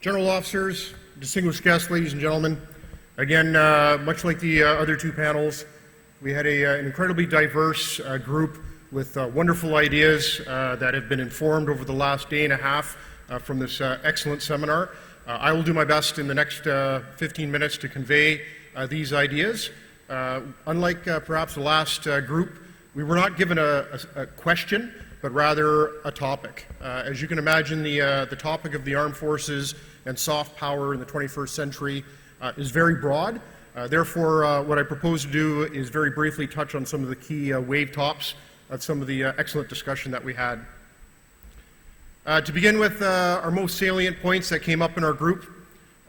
General officers, distinguished guests, ladies and gentlemen, again, much like the other two panels, we had an incredibly diverse group with wonderful ideas that have been informed over the last day and a half from this excellent seminar. I will do my best in the next 15 minutes to convey these ideas. Unlike perhaps the last group, we were not given a question, but rather a topic. As you can imagine, the topic of the armed forces and soft power in the 21st century is very broad. Therefore, what I propose to do is very briefly touch on some of the key wave tops of some of the excellent discussion that we had. To begin with, our most salient points that came up in our group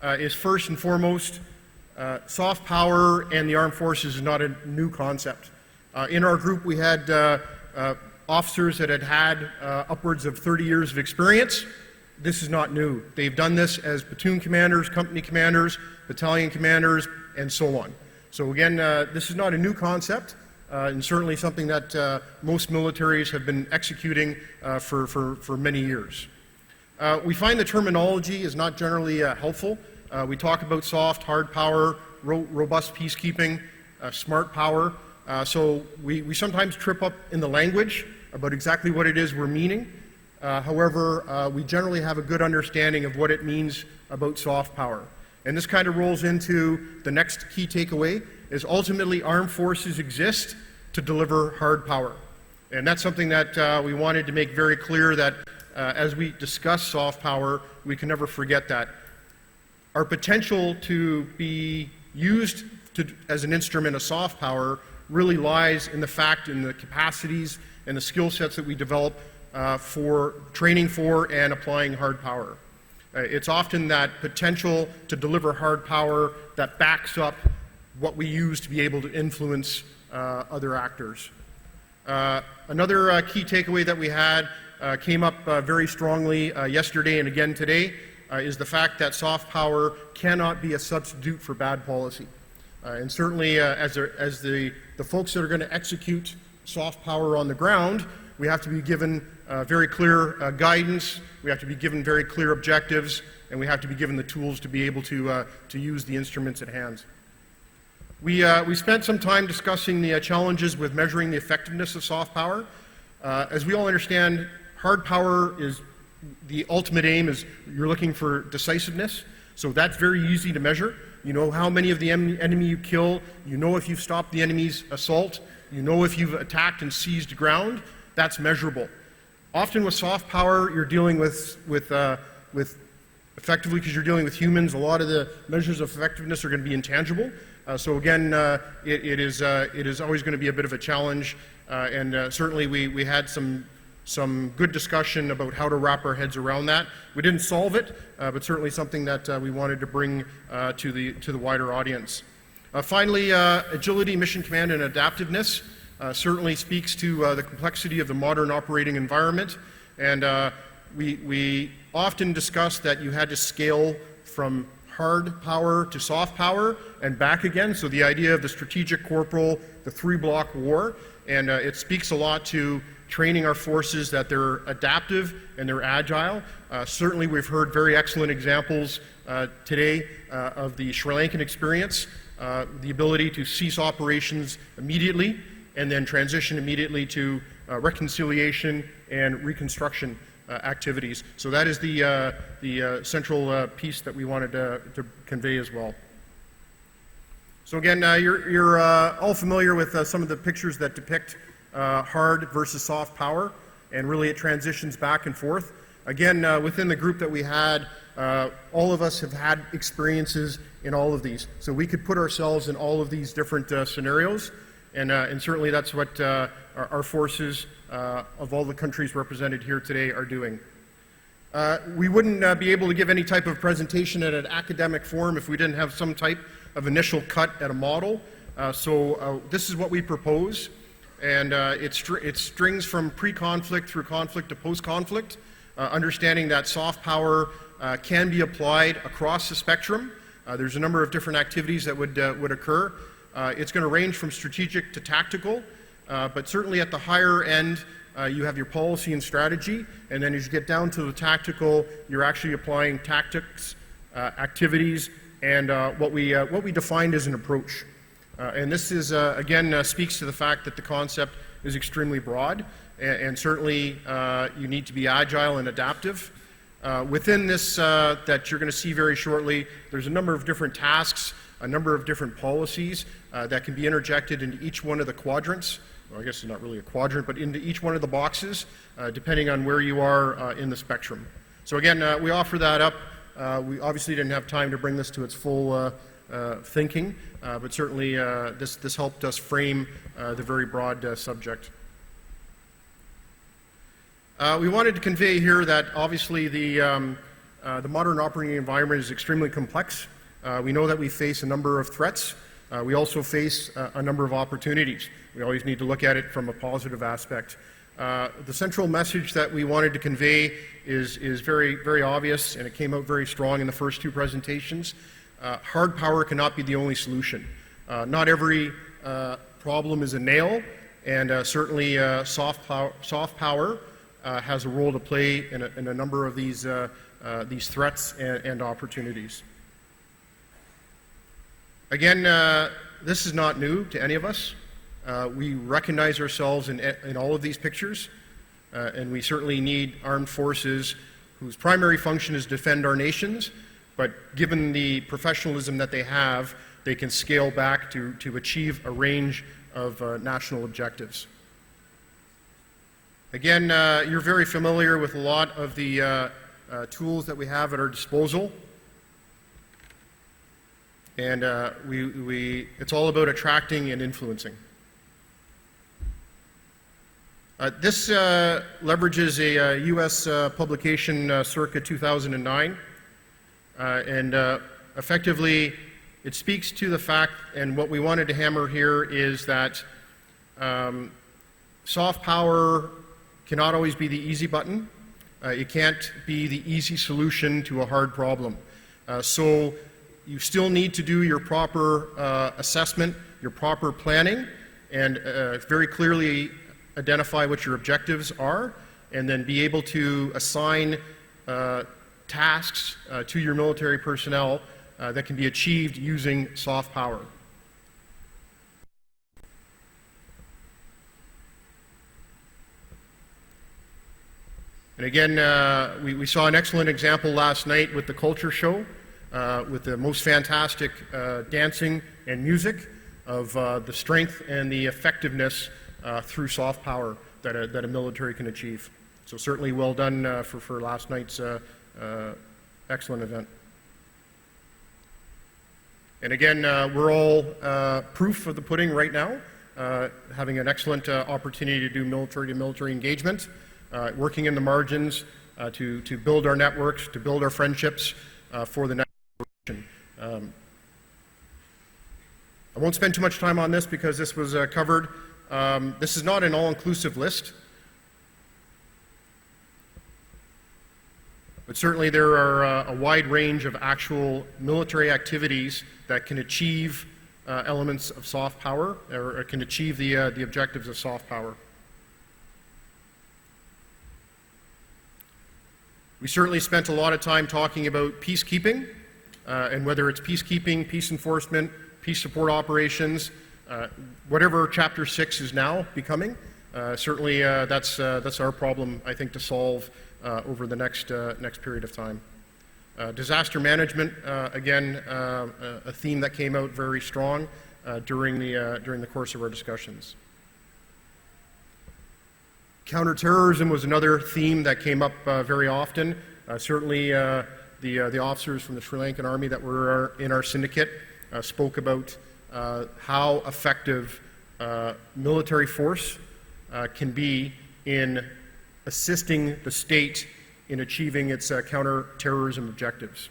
is first and foremost, soft power and the armed forces is not a new concept. In our group, we had officers that had upwards of 30 years of experience. This is not new. They've done this as platoon commanders, company commanders, battalion commanders, and so on. So again, this is not a new concept, and certainly something that most militaries have been executing for many years. We find the terminology is not generally helpful. We talk about soft, hard power, robust peacekeeping, smart power. So we sometimes trip up in the language about exactly what it is we're meaning. However, we generally have a good understanding of what it means about soft power. And this kind of rolls into the next key takeaway, is ultimately armed forces exist to deliver hard power. And that's something that we wanted to make very clear, that as we discuss soft power, we can never forget that. Our potential to be used as an instrument of soft power really lies in the fact, in the capacities and the skill sets that we develop for training for and applying hard power. It's often that potential to deliver hard power that backs up what we use to be able to influence other actors. Another key takeaway that we had came up very strongly yesterday and again today is the fact that soft power cannot be a substitute for bad policy. And certainly as the folks that are going to execute soft power on the ground, we have to be given very clear guidance, we have to be given very clear objectives, and we have to be given the tools to be able to use the instruments at hand. We spent some time discussing the challenges with measuring the effectiveness of soft power. As we all understand, hard power is the ultimate aim, is you're looking for decisiveness, so that's very easy to measure. You know how many of the enemy you kill, you know if you've stopped the enemy's assault, you know if you've attacked and seized ground. That's measurable. Often with soft power, you're dealing with effectively, because you're dealing with humans, a lot of the measures of effectiveness are going to be intangible. So again, it is always going to be a bit of a challenge, and certainly we had some good discussion about how to wrap our heads around that. We didn't solve it, but certainly something that we wanted to bring to the wider audience. Finally, agility, mission command, and adaptiveness certainly speaks to the complexity of the modern operating environment, and we often discuss that you had to scale from hard power to soft power and back again, so the idea of the strategic corporal, the three-block war, and it speaks a lot to training our forces that they're adaptive and they're agile. Certainly we've heard very excellent examples today of the Sri Lankan experience, the ability to cease operations immediately and then transition immediately to reconciliation and reconstruction activities. So that is the central piece that we wanted to convey as well. So again, you're all familiar with some of the pictures that depict hard versus soft power, and really it transitions back and forth. Again, within the group that we had, all of us have had experiences in all of these. So we could put ourselves in all of these different scenarios, and certainly that's what our forces of all the countries represented here today are doing. We wouldn't be able to give any type of presentation at an academic forum if we didn't have some type of initial cut at a model. So this is what we propose, and it strings from pre-conflict through conflict to post-conflict, understanding that soft power can be applied across the spectrum. There's a number of different activities that would occur. It's going to range from strategic to tactical, but certainly at the higher end, you have your policy and strategy, and then as you get down to the tactical, you're actually applying tactics, activities, and what we defined as an approach. And this is, again, speaks to the fact that the concept is extremely broad, and certainly you need to be agile and adaptive. Within this that you're going to see very shortly, there's a number of different tasks, a number of different policies that can be interjected into each one of the quadrants. Well, I guess it's not really a quadrant, but into each one of the boxes, depending on where you are in the spectrum. So again, we offer that up. We obviously didn't have time to bring this to its full thinking, but certainly this helped us frame the very broad subject. We wanted to convey here that obviously the modern operating environment is extremely complex. We know that we face a number of threats. We also face a number of opportunities. We always need to look at it from a positive aspect. The central message that we wanted to convey is very, very obvious, and it came out very strong in the first two presentations. Hard power cannot be the only solution. Not every problem is a nail, and certainly soft power has a role to play in a number of these threats and opportunities. Again, this is not new to any of us. We recognize ourselves in all of these pictures, and we certainly need armed forces whose primary function is to defend our nations, but given the professionalism that they have, they can scale back to achieve a range of national objectives. Again, you're very familiar with a lot of the tools that we have at our disposal. And it's all about attracting and influencing. This leverages a U.S. publication circa 2009, and effectively it speaks to the fact, and what we wanted to hammer here is that soft power cannot always be the easy button. It can't be the easy solution to a hard problem. So you still need to do your proper assessment, your proper planning, and very clearly identify what your objectives are, and then be able to assign tasks to your military personnel that can be achieved using soft power. And again, we saw an excellent example last night with the culture show, with the most fantastic dancing and music of the strength and the effectiveness through soft power that a military can achieve. So certainly well done for last night's excellent event. And again, we're all proof of the pudding right now, having an excellent opportunity to do military-to-military engagement, working in the margins to build our networks, to build our friendships for the next generation. I won't spend too much time on this because this was covered. This is not an all-inclusive list, but certainly there are a wide range of actual military activities that can achieve elements of soft power, or can achieve the objectives of soft power. We certainly spent a lot of time talking about peacekeeping, and whether it's peacekeeping, peace enforcement, peace support operations, whatever Chapter 6 is now becoming. Certainly that's our problem, I think, to solve over the next period of time. Disaster management, again, a theme that came out very strong during the course of our discussions. Counterterrorism was another theme that came up very often. Certainly the officers from the Sri Lankan Army that were in our syndicate spoke about how effective military force can be in assisting the state in achieving its counterterrorism objectives.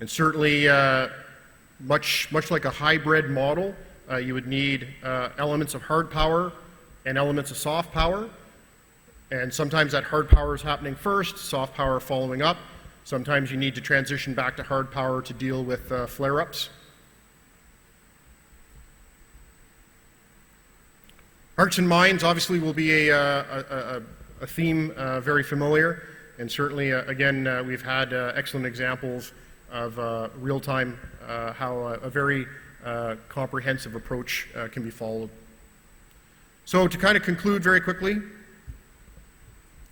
And certainly, much like a hybrid model, you would need elements of hard power and elements of soft power. And sometimes that hard power is happening first, soft power following up. Sometimes you need to transition back to hard power to deal with flare-ups. Hearts and minds obviously will be a theme very familiar, and certainly, again, we've had excellent examples of real-time, how a very comprehensive approach can be followed. So to kind of conclude very quickly,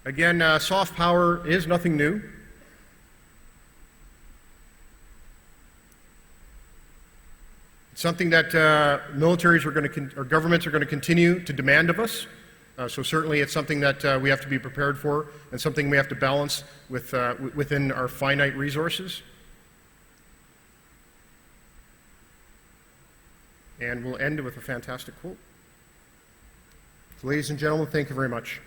again, soft power is nothing new. It's something that militaries are going to, or governments are going to continue to demand of us. So certainly it's something that we have to be prepared for, and something we have to balance with, within our finite resources. And we'll end with a fantastic quote. So, ladies and gentlemen, thank you very much.